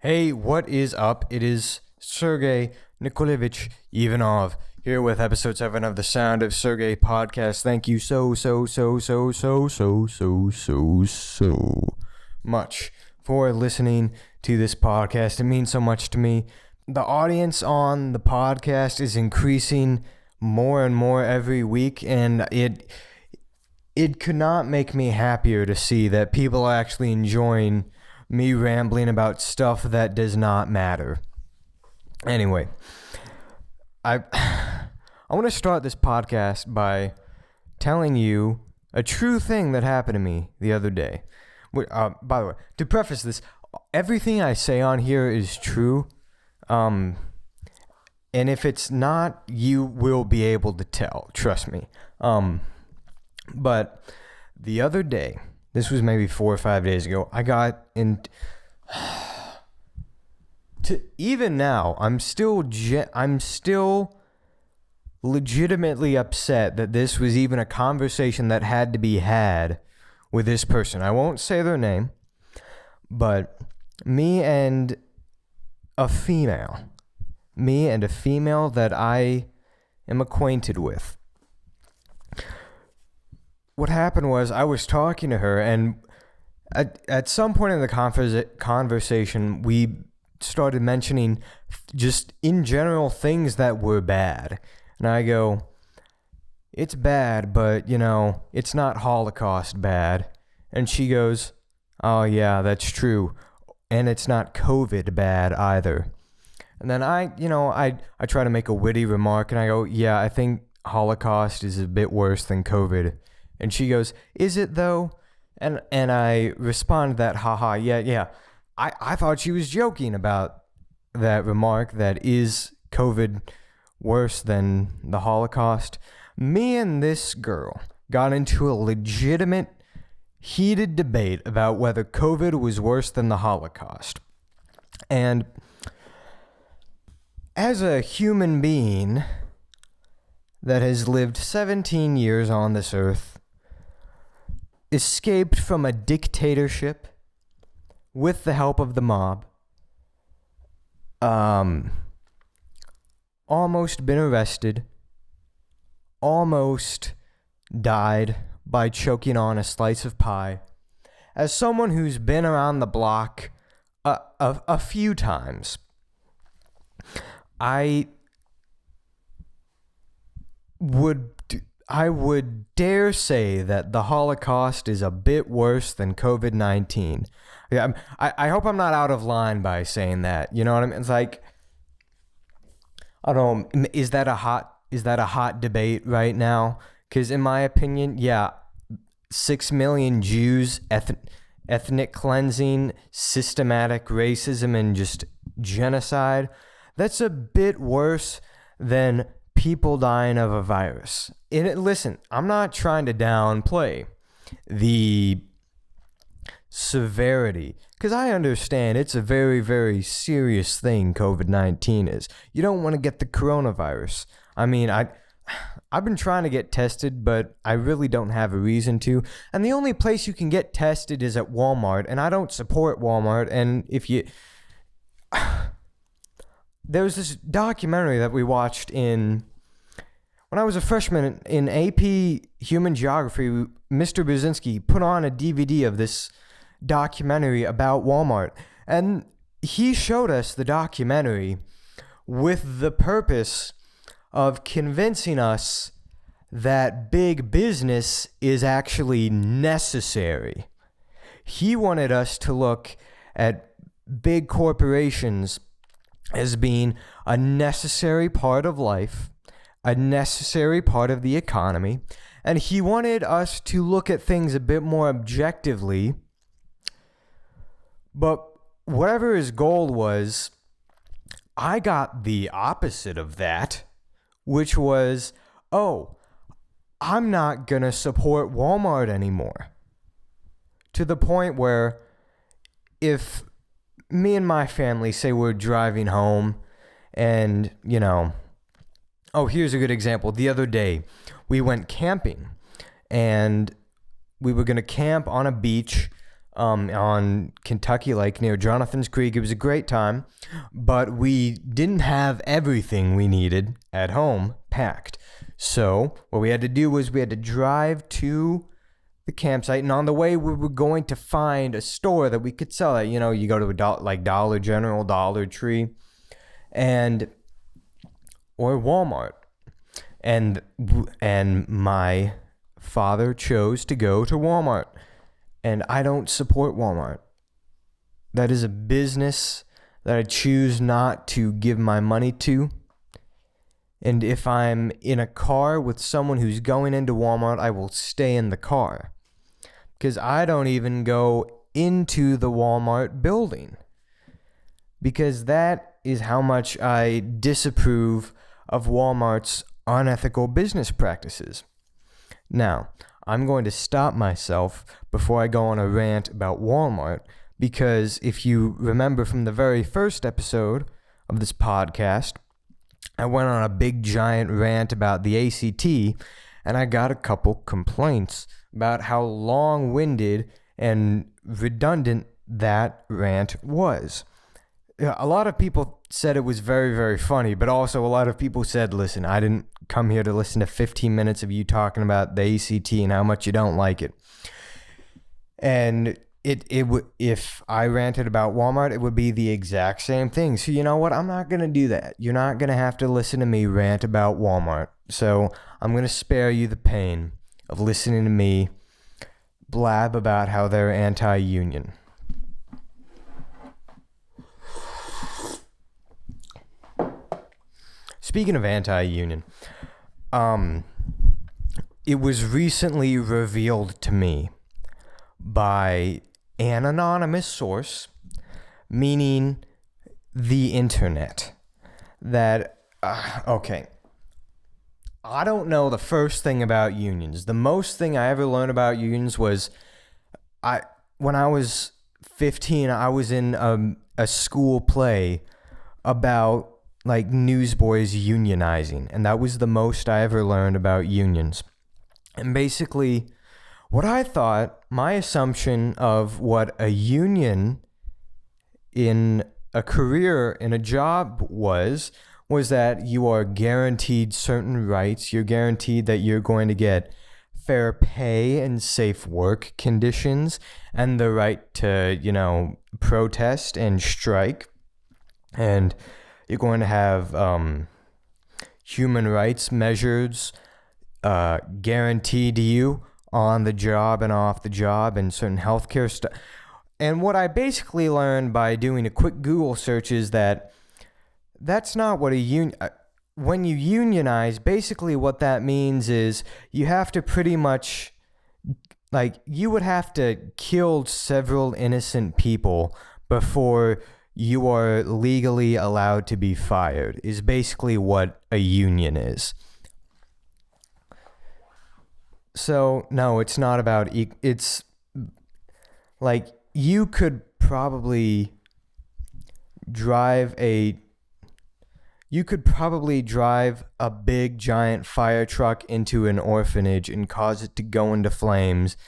Hey, what is up? It is Sergey Nikolaevich Ivanov here with episode 7 of the Sound of Sergey podcast. Thank you so much for listening to this podcast. It means so much to me. The audience on the podcast is increasing more and more every week, and it could not make me happier to see that people are actually enjoying me rambling about stuff that does not matter. Anyway, I want to start this podcast by telling you a true thing that happened to me the other day. By the way, to preface this, everything I say on here is true. And if it's not, you will be able to tell. Trust me. But the other day, this was maybe 4 or 5 days ago, I got in. Even now, I'm still legitimately upset that this was even a conversation that had to be had with this person. I won't say their name, but me and a female that I am acquainted with. What happened was I was talking to her, and at some point in the conversation, we started mentioning just in general things that were bad. And I go, it's bad, but, it's not Holocaust bad. And she goes, oh, yeah, that's true. And it's not COVID bad either. And then I try to make a witty remark, and I go, yeah, I think Holocaust is a bit worse than COVID. And she goes, is it though? And I respond that, haha, yeah. I thought she was joking about that remark, that is COVID worse than the Holocaust. Me and this girl got into a legitimate, heated debate about whether COVID was worse than the Holocaust. And as a human being that has lived 17 years on this earth, escaped from a dictatorship with the help of the mob, almost been arrested, almost died by choking on a slice of pie. As someone who's been around the block a few times, I would dare say that the Holocaust is a bit worse than COVID-19. Yeah, I hope I'm not out of line by saying that. You know what I mean? It's like, I don't know, is that a hot debate right now? Because in my opinion, yeah, 6 million Jews, ethnic cleansing, systematic racism, and just genocide, that's a bit worse than people dying of a virus. Listen, I'm not trying to downplay the severity, because I understand it's a very, very serious thing COVID-19 is. You don't want to get the coronavirus. I mean, I've been trying to get tested, but I really don't have a reason to. And the only place you can get tested is at Walmart, and I don't support Walmart. And there was this documentary that we watched when I was a freshman in AP Human Geography. Mr. Brzezinski put on a DVD of this documentary about Walmart, and he showed us the documentary with the purpose of convincing us that big business is actually necessary. He wanted us to look at big corporations as being a necessary part of life, a necessary part of the economy, and he wanted us to look at things a bit more objectively. But whatever his goal was, I got the opposite of that, which was, I'm not going to support Walmart anymore. To the point where if me and my family say we're driving home and, here's a good example. The other day, we went camping, and we were going to camp on a beach on Kentucky Lake near Jonathan's Creek. It was a great time, but we didn't have everything we needed at home packed. So what we had to do was we had to drive to the campsite, and on the way we were going to find a store that we could sell at. You know, you go to like Dollar General, Dollar Tree, or Walmart. And my father chose to go to Walmart. And I don't support Walmart. That is a business that I choose not to give my money to. And if I'm in a car with someone who's going into Walmart, I will stay in the car. Because I don't even go into the Walmart building. Because that is how much I disapprove of Walmart's unethical business practices. Now, I'm going to stop myself before I go on a rant about Walmart, because if you remember from the very first episode of this podcast, I went on a big giant rant about the ACT, and I got a couple complaints about how long-winded and redundant that rant was. A lot of people said it was very, very funny, but also a lot of people said, listen, I didn't come here to listen to 15 minutes of you talking about the ACT and how much you don't like it. And if I ranted about Walmart, it would be the exact same thing. So you know what? I'm not going to do that. You're not going to have to listen to me rant about Walmart. So I'm going to spare you the pain of listening to me blab about how they're anti-union. Speaking of anti-union, it was recently revealed to me by an anonymous source, meaning the internet, that, okay, I don't know the first thing about unions. The most thing I ever learned about unions was, when I was 15, I was in a school play about like newsboys unionizing, and that was the most I ever learned about unions. And basically, what I thought, my assumption of what a union in a career, in a job was that you are guaranteed certain rights. You're guaranteed that you're going to get fair pay and safe work conditions and the right to, protest and strike. And you're going to have human rights measures guaranteed to you on the job and off the job, and certain healthcare stuff. And what I basically learned by doing a quick Google search is that that's not what a union... when you unionize, basically what that means is you have to pretty much... you would have to kill several innocent people before you are legally allowed to be fired, is basically what a union is. So, no, it's not about... it's like you could probably drive a big giant fire truck into an orphanage and cause it to go into flames.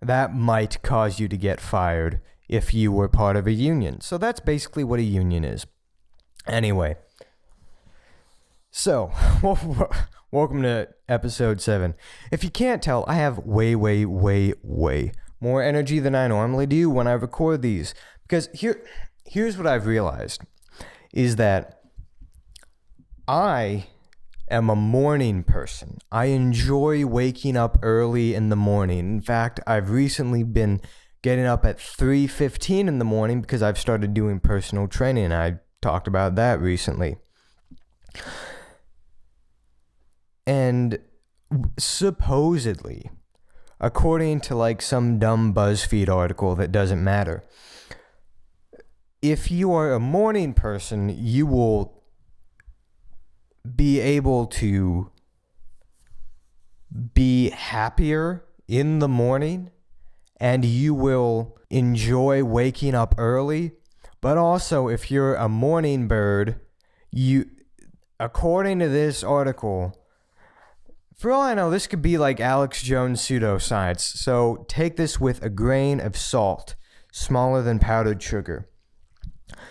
That might cause you to get fired if you were part of a union. So that's basically what a union is. Anyway, so welcome to episode 7. If you can't tell, I have way more energy than I normally do when I record these. Because here's what I've realized, is that I am a morning person. I enjoy waking up early in the morning. In fact, I've recently been getting up at 3:15 in the morning because I've started doing personal training. I talked about that recently. And supposedly, according to some dumb BuzzFeed article that doesn't matter, if you are a morning person, you will be able to be happier in the morning, and you will enjoy waking up early. But also, if you're a morning bird, according to this article, for all I know, this could be like Alex Jones pseudoscience, so take this with a grain of salt. smaller than powdered sugar.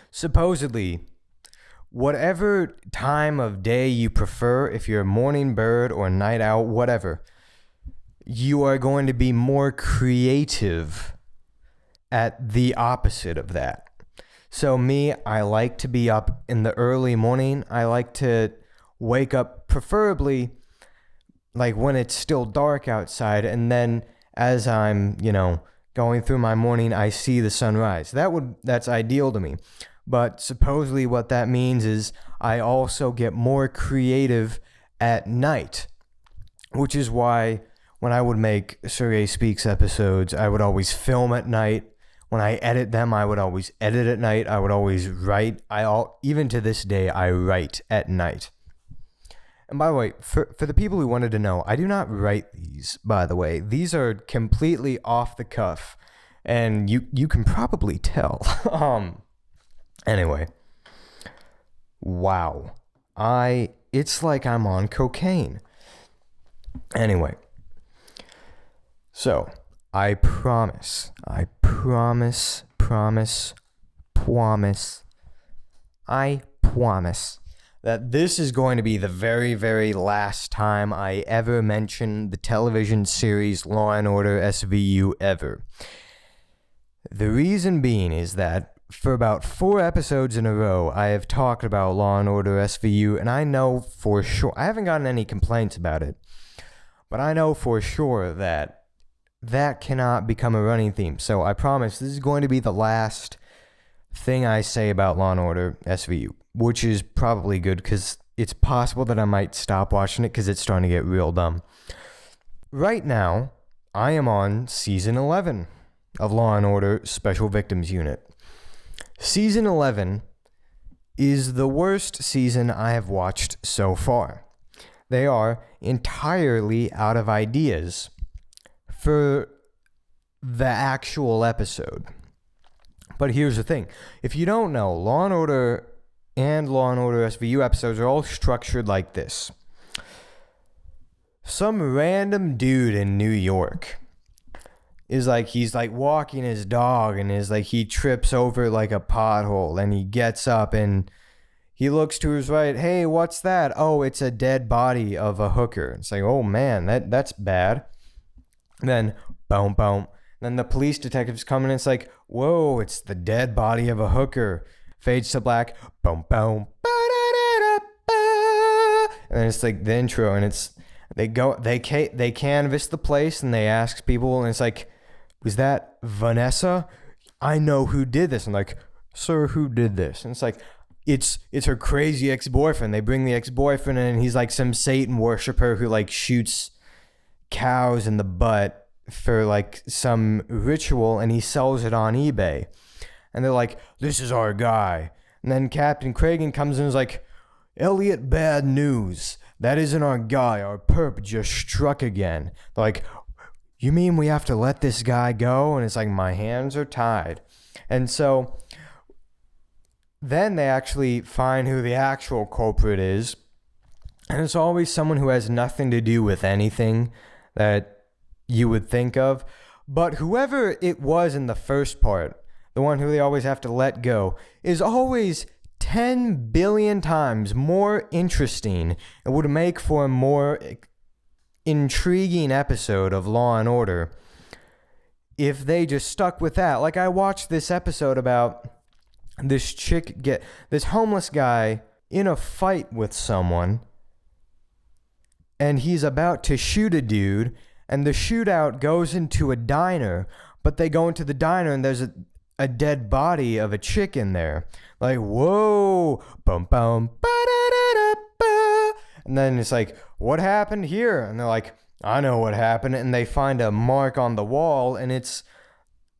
Supposedly, whatever time of day you prefer, if you're a morning bird or a night owl, whatever, you are going to be more creative at the opposite of that. So me, I like to be up in the early morning. I like to wake up preferably like when it's still dark outside, and then as I'm, going through my morning, I see the sunrise. That's ideal to me. But supposedly what that means is I also get more creative at night, which is why when I would make Sergey Speaks episodes, I would always film at night. When I edit them, I would always edit at night. I would always write. Even to this day, I write at night. And by the way, for the people who wanted to know, I do not write these, by the way. These are completely off the cuff, and you can probably tell. Anyway. Wow. It's like I'm on cocaine. Anyway. So, I promise that this is going to be the very, very last time I ever mention the television series Law & Order SVU ever. The reason being is that for about 4 episodes in a row, I have talked about Law & Order SVU, and I know for sure, I haven't gotten any complaints about it, but I know for sure that cannot become a running theme. So I promise this is going to be the last thing I say about Law & Order SVU, which is probably good because it's possible that I might stop watching it because it's starting to get real dumb. Right now, I am on Season 11 of Law & Order Special Victims Unit. Season 11 is the worst season I have watched so far. They are entirely out of ideas for the actual episode. But here's the thing. If you don't know, Law & Order and Law & Order SVU episodes are all structured like this. Some random dude in New York he's walking his dog, and he trips over like a pothole, and he gets up and he looks to his right. Hey, what's that? Oh, it's a dead body of a hooker. It's like, oh man, that's bad. Then, boom, boom. Then the police detectives come in, and it's like, whoa, it's the dead body of a hooker. Fades to black, boom, boom. And then it's like the intro, and they canvass the place, and they ask people, and it's like, was that Vanessa? I know who did this. I'm like, sir, who did this? And it's like, it's her crazy ex-boyfriend. They bring the ex-boyfriend in, and he's like some Satan worshiper who like shoots cows in the butt for like some ritual, and he sells it on eBay. And they're like, this is our guy. And then Captain Cragen comes in and is like, Elliot, bad news. That isn't our guy. Our perp just struck again. They're like, you mean we have to let this guy go? And it's like, my hands are tied. And so then they actually find who the actual culprit is. And it's always someone who has nothing to do with anything that you would think of. But whoever it was in the first part, the one who they always have to let go, is always 10 billion times more interesting and would make for a more intriguing episode of Law & Order if they just stuck with that. Like, I watched this episode about this this homeless guy in a fight with someone, and he's about to shoot a dude, and the shootout goes into a diner, but they go into the diner and there's a dead body of a chick in there. Like, whoa, bum bum, ba-da-da-da-ba. And then it's like, what happened here? And they're like, I know what happened. And they find a mark on the wall, and it's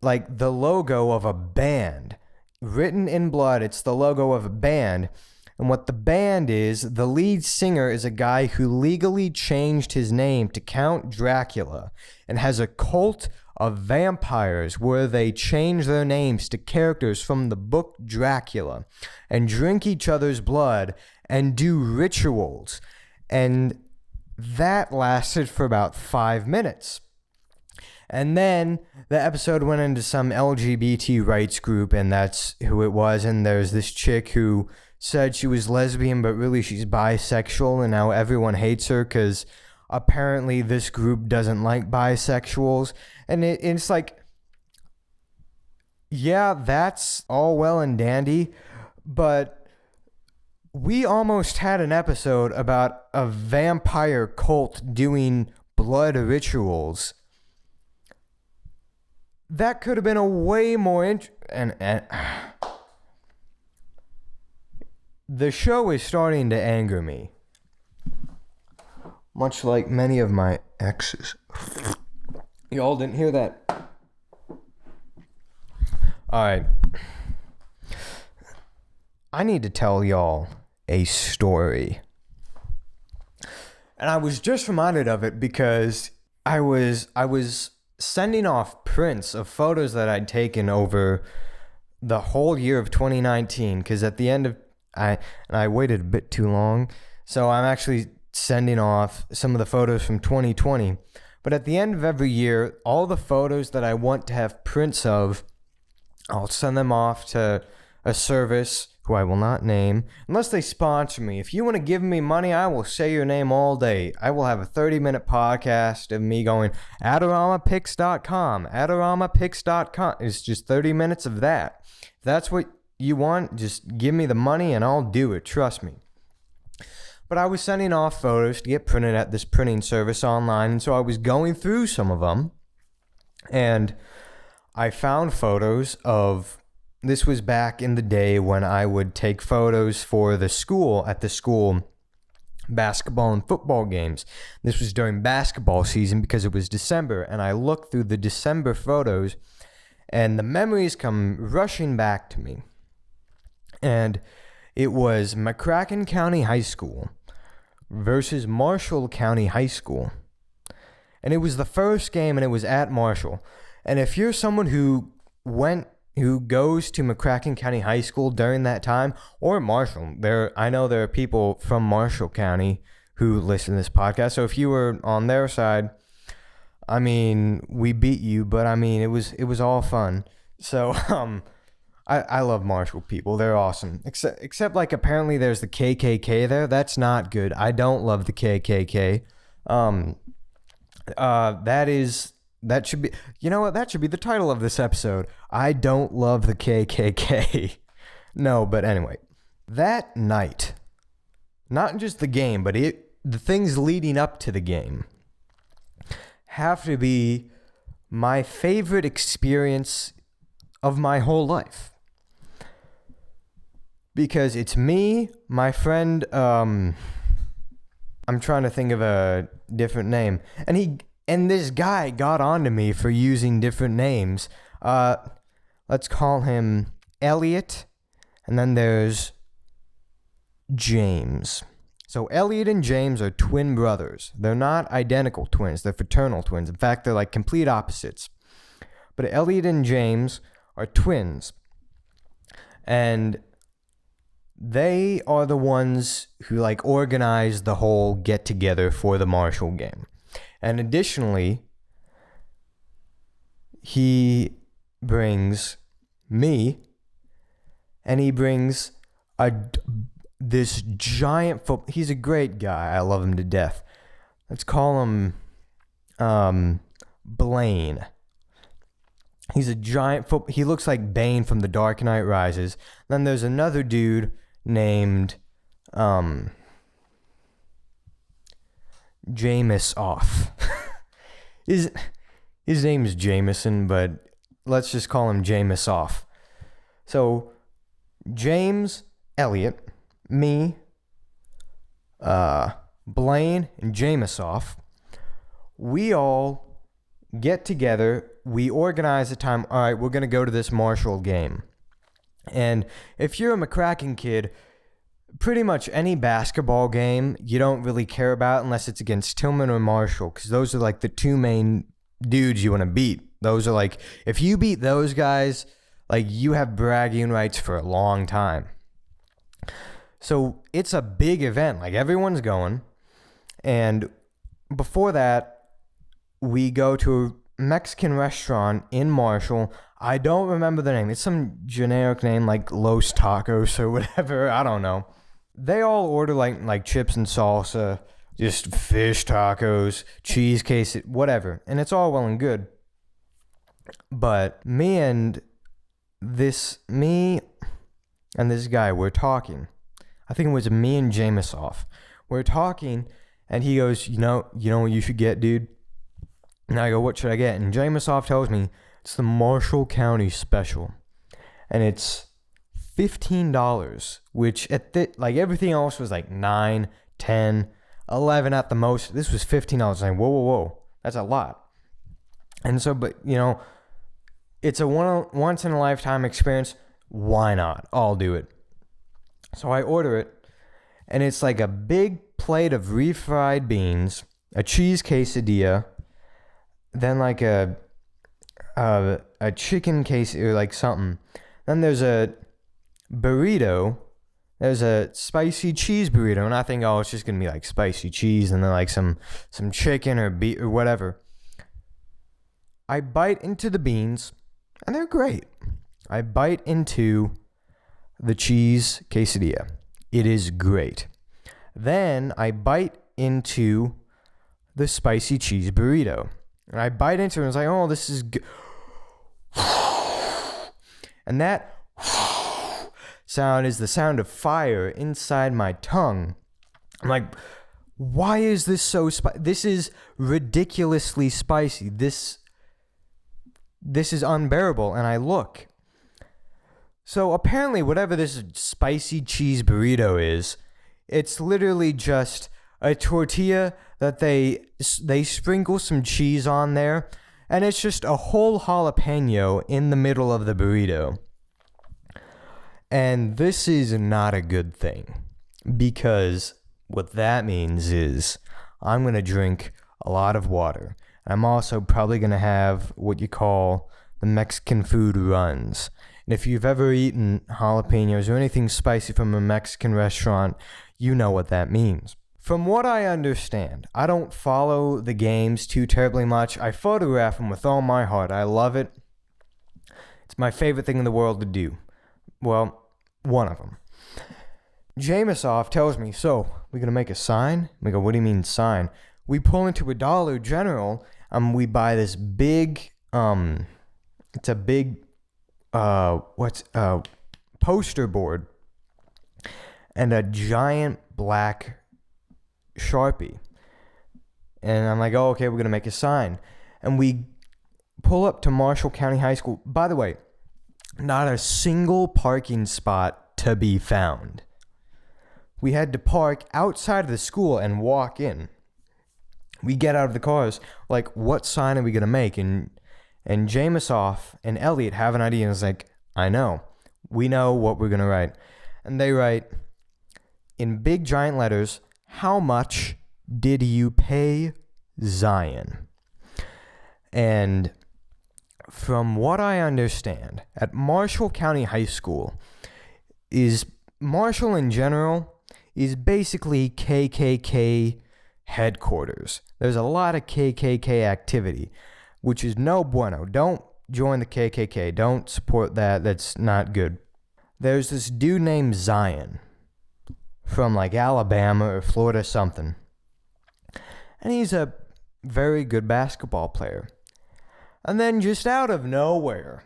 like the logo of a band. Written in blood, it's the logo of a band. And what the band is, the lead singer is a guy who legally changed his name to Count Dracula and has a cult of vampires where they change their names to characters from the book Dracula and drink each other's blood and do rituals. And that lasted for about 5 minutes. And then the episode went into some LGBT rights group, and that's who it was. And there's this chick who said she was lesbian, but really she's bisexual, and now everyone hates her because apparently this group doesn't like bisexuals. And it's like, yeah, that's all well and dandy, but we almost had an episode about a vampire cult doing blood rituals. That could have been a way more and the show is starting to anger me, much like many of my exes. Y'all didn't hear that? Alright. I need to tell y'all a story. And I was just reminded of it because I was sending off prints of photos that I'd taken over the whole year of 2019, because at the end of I waited a bit too long, so I'm actually sending off some of the photos from 2020. But at the end of every year, all the photos that I want to have prints of, I'll send them off to a service who I will not name, unless they sponsor me. If you want to give me money, I will say your name all day. I will have a 30-minute podcast of me going, AdoramaPics.com, AdoramaPics.com. It's just 30 minutes of that. If that's what you want, just give me the money and I'll do it. Trust me. But I was sending off photos to get printed at this printing service online, and so I was going through some of them, and I found photos of... This was back in the day when I would take photos for the school, at the school basketball and football games. This was during basketball season because it was December, and I looked through the December photos, and the memories come rushing back to me. And it was McCracken County High School versus Marshall County High School. And it was the first game, and it was at Marshall. And if you're someone who goes to McCracken County High School during that time, or Marshall, I know there are people from Marshall County who listen to this podcast, so if you were on their side, I mean, we beat you, but I mean, it was all fun. So, I love Marshall people. They're awesome. Except like apparently there's the KKK there. That's not good. I don't love the KKK. That should be, you know what? That should be the title of this episode. I don't love the KKK. No, but anyway, that night, not just the game, but the things leading up to the game have to be my favorite experience of my whole life. Because it's me, my friend, I'm trying to think of a different name, and this guy got on to me for using different names. Let's call him Elliot, and then there's James. So Elliot and James are twin brothers. They're not identical twins. They're fraternal twins. In fact, they're like complete opposites. But Elliot and James are twins. And they are the ones who like organize the whole get together for the Marshall game. And additionally, he brings me, and he brings this giant he's a great guy. I love him to death. Let's call him Blaine. He's a giant he looks like Bane from The Dark Knight Rises. Then there's another dude named Jameis off. His name is Jameson, but let's just call him Jameis off. So James, Elliot, me, Blaine, and Jameis off, we all get together. We organize a time. All right, we're going to go to this Marshall game. And if you're a McCracken kid, pretty much any basketball game you don't really care about unless it's against Tillman or Marshall, because those are like the two main dudes you want to beat. Those are like, if you beat those guys, like you have bragging rights for a long time. So it's a big event. Like everyone's going. And before that, we go to Mexican restaurant in Marshall. I don't remember the name. It's some generic name like Los Tacos or whatever. I don't know. They all order like chips and salsa, just fish tacos, cheese case, whatever. And it's all well and good. But me and this guy were talking. I think it was me and Jamesoff. We're talking, and he goes, you know what you should get, dude? And I go, what should I get? And Jamesoff tells me it's the Marshall County Special. And it's $15, which like everything else was like 9, 10, 11 at the most. This was $15. Like, whoa. That's a lot. And so, but, it's a once in a lifetime experience. Why not? I'll do it. So I order it, and it's like a big plate of refried beans, a cheese quesadilla, then like a chicken case or like something. Then there's a burrito. There's a spicy cheese burrito, and I think, it's just gonna be like spicy cheese, and then like some chicken or beef or whatever. I bite into the beans, and they're great. I bite into the cheese quesadilla. It is great. Then I bite into the spicy cheese burrito. And I bite into it and it's like, oh, this is good. And that sound is the sound of fire inside my tongue. I'm like, why is this so spicy? This is ridiculously spicy. This is unbearable. And I look. So apparently whatever this spicy cheese burrito is, it's literally just a tortilla that they sprinkle some cheese on there, and it's just a whole jalapeno in the middle of the burrito. And this is not a good thing, because what that means is I'm going to drink a lot of water. I'm also probably going to have what you call the Mexican food runs. And if you've ever eaten jalapenos or anything spicy from a Mexican restaurant, you know what that means. From what I understand, I don't follow the games too terribly much. I photograph them with all my heart. I love it. It's my favorite thing in the world to do. Well, one of them. Jamesoff tells me, so, we gonna make a sign? We go, what do you mean sign? We pull into a Dollar General, and we buy this big, it's a big, poster board and a giant black Sharpie. And I'm like, oh, okay, we're going to make a sign. And we pull up to Marshall County High School. By the way, not a single parking spot to be found. We had to park outside of the school and walk in. We get out of the cars, like, what sign are we going to make? And Jamesoff and Elliot have an idea, and it's like, I know. We know what we're going to write. And they write, in big giant letters, how much did you pay Zion? And from what I understand, at Marshall County High School, Marshall in general is basically KKK headquarters. There's a lot of KKK activity, which is no bueno. Don't join the KKK. Don't support that. That's not good. There's this dude named Zion from like Alabama or Florida something. And he's a very good basketball player. And then just out of nowhere,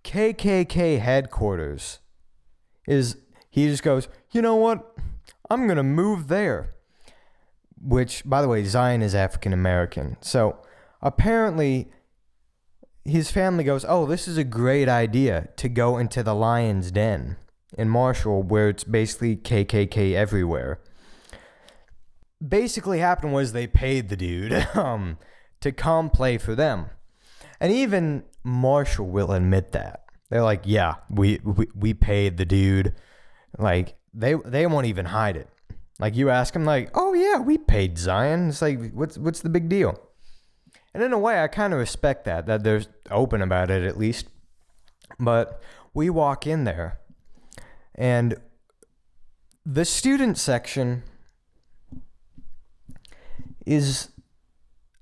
KKK headquarters he just goes, you know what? I'm going to move there. Which, by the way, Zion is African American. So apparently his family goes, oh, this is a great idea to go into the Lion's Den in Marshall, where it's basically KKK everywhere. Basically happened was they paid the dude to come play for them. And even Marshall will admit that. They're like, yeah, we paid the dude. Like, they won't even hide it. Like, you ask them, like, oh, yeah, we paid Zion. It's like, what's the big deal? And in a way, I kind of respect that they're open about it, at least. But we walk in there, and the student section is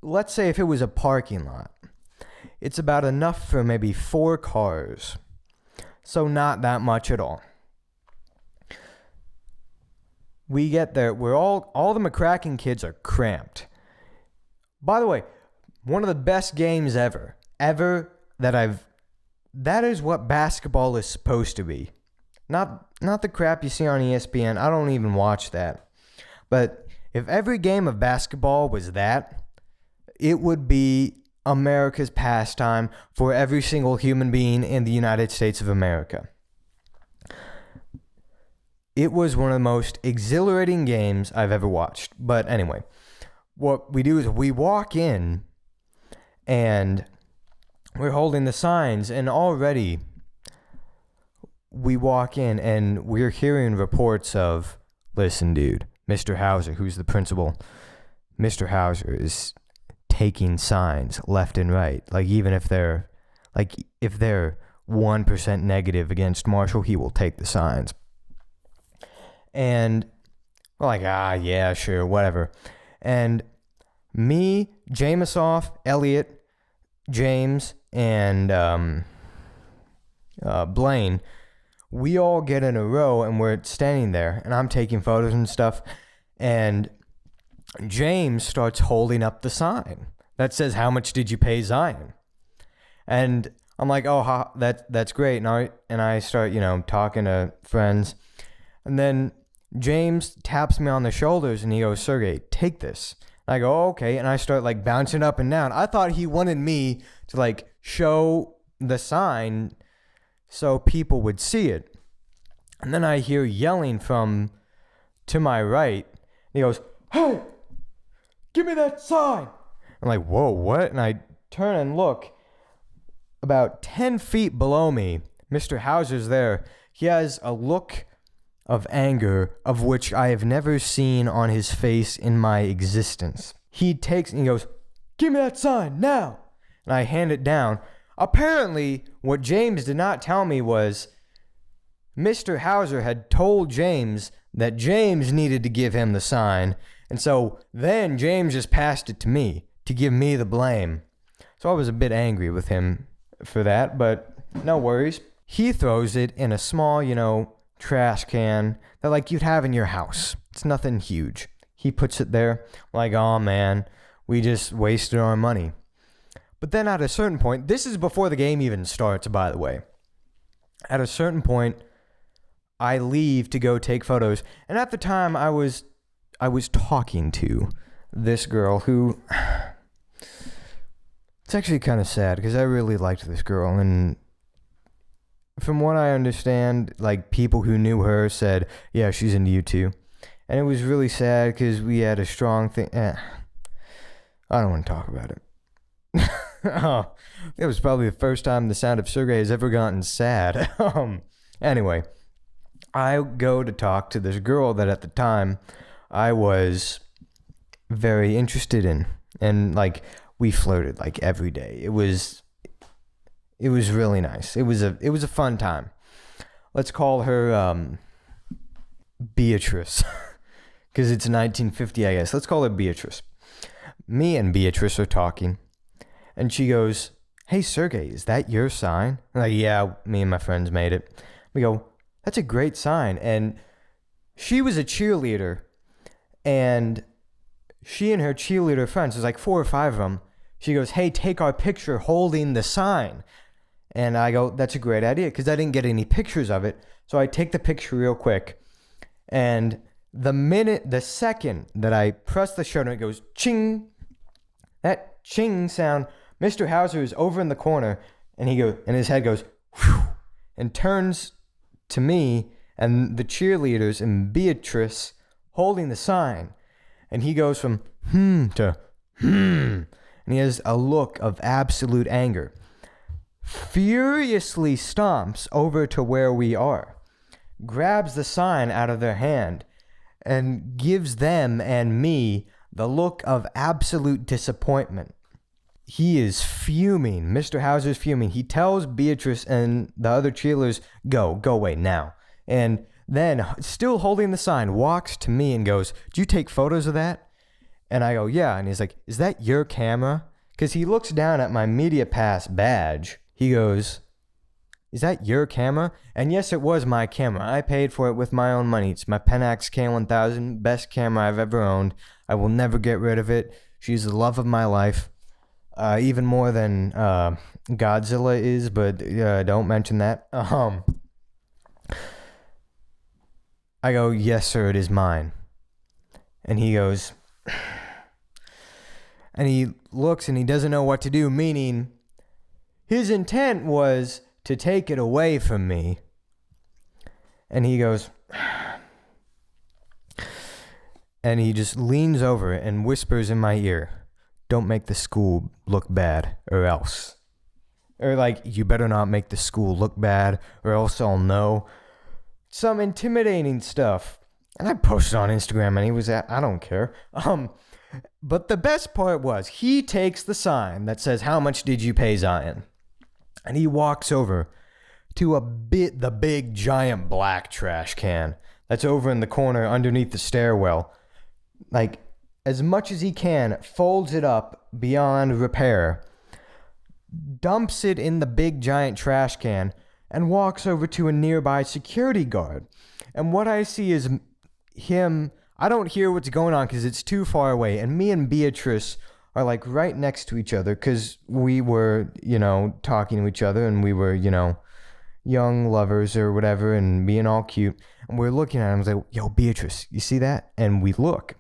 let's say if it was a parking lot, it's about enough for maybe 4 cars. So not that much at all. We get there, we're all the McCracken kids are cramped. By the way, one of the best games ever that is what basketball is supposed to be. Not the crap you see on ESPN. I don't even watch that. But if every game of basketball was that, it would be America's pastime for every single human being in the United States of America. It was one of the most exhilarating games I've ever watched. But anyway, what we do is we walk in and we're holding the signs, and already we walk in and we're hearing reports of, listen, dude, Mr. Hauser, who's the principal, Mr. Hauser is taking signs left and right. Like, even if they're 1% negative against Marshall, he will take the signs. And we're like, yeah, sure, whatever. And me, Jamesoff, Elliot, James, and Blaine, we all get in a row and we're standing there, and I'm taking photos and stuff, and James starts holding up the sign that says, "How much did you pay Zion?" And I'm like, "Oh, that's great." And I start, talking to friends, and then James taps me on the shoulders and he goes, "Sergey, take this." And I go, "Oh, okay." And I start bouncing up and down. I thought he wanted me to show the sign so people would see it. And then I hear yelling from to my right. And he goes, "Hey, give me that sign." I'm like, "Whoa, what?" And I turn and look. About 10 feet below me, Mr. Hauser's there. He has a look of anger of which I have never seen on his face in my existence. He takes and he goes, "Give me that sign now." And I hand it down. Apparently, what James did not tell me was Mr. Hauser had told James that James needed to give him the sign. And so then James just passed it to me to give me the blame. So I was a bit angry with him for that, but no worries. He throws it in a small, trash can that you'd have in your house. It's nothing huge. He puts it there. I'm like, "Oh man, we just wasted our money." But then at a certain point, this is before the game even starts, by the way. At a certain point, I leave to go take photos. And at the time, I was talking to this girl who, it's actually kind of sad because I really liked this girl. And from what I understand, people who knew her said, "Yeah, she's into you too." And it was really sad because we had a strong thing. I don't want to talk about it. Oh, it was probably the first time the sound of Sergey has ever gotten sad. Anyway, I go to talk to this girl that at the time I was very interested in. And we flirted every day. It was really nice. It was a fun time. Let's call her Beatrice, because it's 1950, I guess. Let's call her Beatrice. Me and Beatrice are talking, and she goes, "Hey, Sergey, is that your sign?" I'm like, "Yeah, me and my friends made it." We go, "That's a great sign." And she was a cheerleader, and she and her cheerleader friends, there's 4 or 5 of them, she goes, "Hey, take our picture holding the sign." And I go, "That's a great idea," because I didn't get any pictures of it. So I take the picture real quick. And the second that I press the shutter, it goes ching. That ching sound, Mr. Hauser is over in the corner, and his head goes whew, and turns to me and the cheerleaders and Beatrice holding the sign. And he goes from to and he has a look of absolute anger. Furiously stomps over to where we are, grabs the sign out of their hand, and gives them and me the look of absolute disappointment. He is fuming. Mr. Hauser's fuming. He tells Beatrice and the other cheerleaders, go away now. And then, still holding the sign, walks to me and goes, "Did you take photos of that?" And I go, yeah. And he's like, is that your camera? Because he looks down at my Media Pass badge. He goes, is that your camera? And yes, it was my camera. I paid for it with my own money. It's my Pentax K1000, best camera I've ever owned. I will never get rid of it. She's the love of my life. Even more than Godzilla is, but don't mention that. I go, yes, sir, it is mine. And he goes, and he looks and he doesn't know what to do, meaning his intent was to take it away from me. And he goes, and he just leans over and whispers in my ear, don't make the school look bad or else. Or like, you better not make the school look bad or else I'll know. Some intimidating stuff. And I posted on Instagram and he was I don't care. But the best part was he takes the sign that says, how much did you pay Zion? And he walks over to the big giant black trash can that's over in the corner underneath the stairwell. Like, as much as he can, folds it up beyond repair, dumps it in the big giant trash can, and walks over to a nearby security guard. And what I see is him, I don't hear what's going on because it's too far away, and me and Beatrice are like right next to each other because we were, talking to each other and we were, young lovers or whatever and being all cute. And we're looking at him, I was like, yo, Beatrice, you see that? And we look.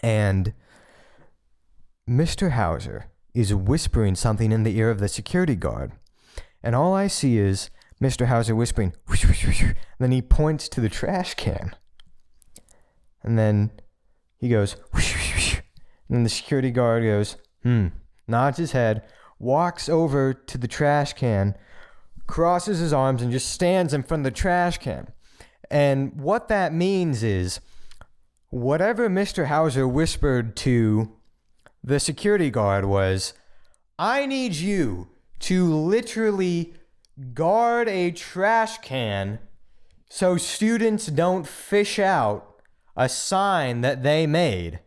And Mr. Hauser is whispering something in the ear of the security guard. And all I see is Mr. Hauser whispering, whoosh, whoosh, whoosh, and then he points to the trash can. And then he goes, whoosh, whoosh, whoosh, and then the security guard goes, nods his head, walks over to the trash can, crosses his arms, and just stands in front of the trash can. And what that means is, whatever Mr. Hauser whispered to the security guard was, I need you to literally guard a trash can so students don't fish out a sign that they made.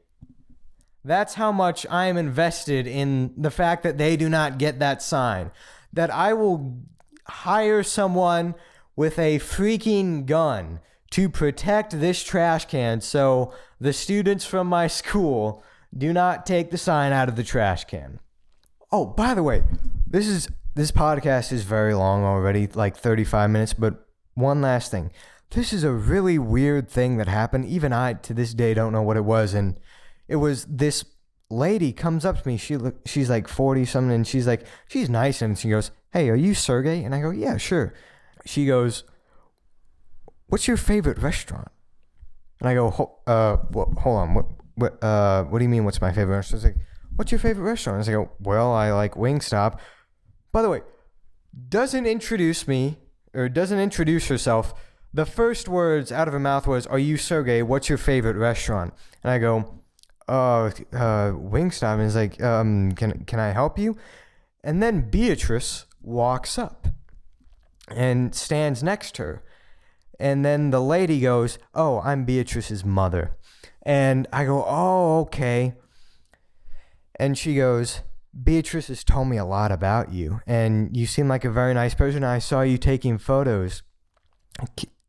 That's how much I am invested in the fact that they do not get that sign. That I will hire someone with a freaking gun to protect this trash can so the students from my school do not take the sign out of the trash can. Oh, by the way, this podcast is very long already, like 35 minutes, but one last thing. This is a really weird thing that happened. Even I, to this day, don't know what it was. And it was this lady comes up to me. She's like 40-something, and she's nice. And she goes, hey, are you Sergey? And I go, yeah, sure. She goes, what's your favorite restaurant? And I go, hold on. What do you mean, what's my favorite restaurant? She's like, what's your favorite restaurant? And I go, well, I like Wingstop. By the way, doesn't introduce herself. The first words out of her mouth was, are you Sergey? What's your favorite restaurant? And I go, Wingstop. And he's like, can I help you? And then Beatrice walks up and stands next to her. And then the lady goes, oh, I'm Beatrice's mother. And I go, oh, okay. And she goes, Beatrice has told me a lot about you, and you seem like a very nice person. I saw you taking photos.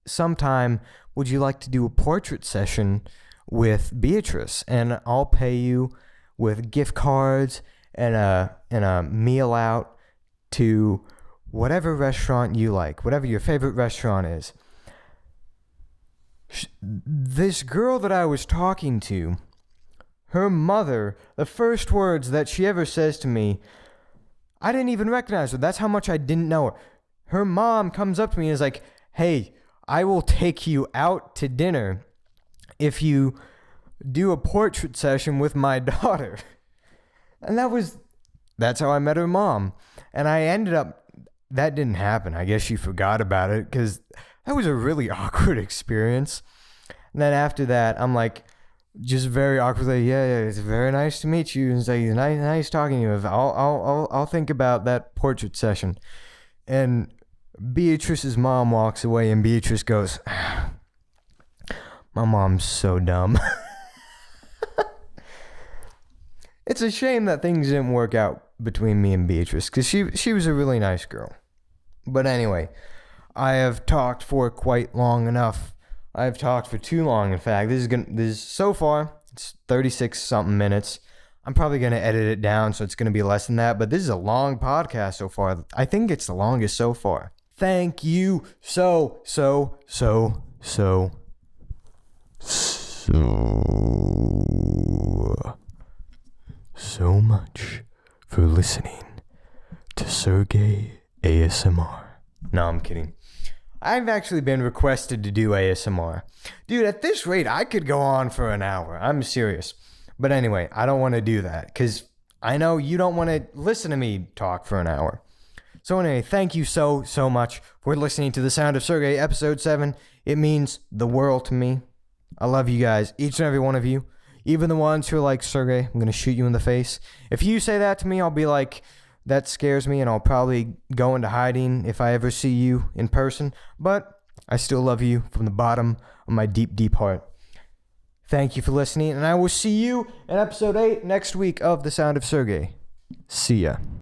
Sometime, would you like to do a portrait session with Beatrice? And I'll pay you with gift cards and a meal out to whatever restaurant you like, whatever your favorite restaurant is. This girl that I was talking to, her mother, the first words that she ever says to me, I didn't even recognize her. That's how much I didn't know her. Her mom comes up to me and is like, hey, I will take you out to dinner if you do a portrait session with my daughter. And that's how I met her mom. And I ended up, that didn't happen. I guess she forgot about it because that was a really awkward experience. And then after that, I'm like, just very awkwardly, yeah, it's very nice to meet you. And it's like, nice talking to you. I'll think about that portrait session. And Beatrice's mom walks away, and Beatrice goes, my mom's so dumb. It's a shame that things didn't work out between me and Beatrice, because she was a really nice girl. But anyway, I have talked for quite long enough. I have talked for too long, in fact. So far, it's 36 something minutes. I'm probably going to edit it down, so it's going to be less than that. But this is a long podcast so far. I think it's the longest so far. Thank you so much for listening to Sergey ASMR. No, I'm kidding. I've actually been requested to do ASMR. Dude, at this rate, I could go on for an hour. I'm serious. But anyway, I don't want to do that because I know you don't want to listen to me talk for an hour. So anyway, thank you so much for listening to The Sound of Sergey, episode 7. It means the world to me. I love you guys, each and every one of you. Even the ones who are like, Sergey, I'm going to shoot you in the face. If you say that to me, I'll be like, that scares me, and I'll probably go into hiding if I ever see you in person. But I still love you from the bottom of my deep heart. Thank you for listening, and I will see you in episode 8 next week of The Sound of Sergey. See ya.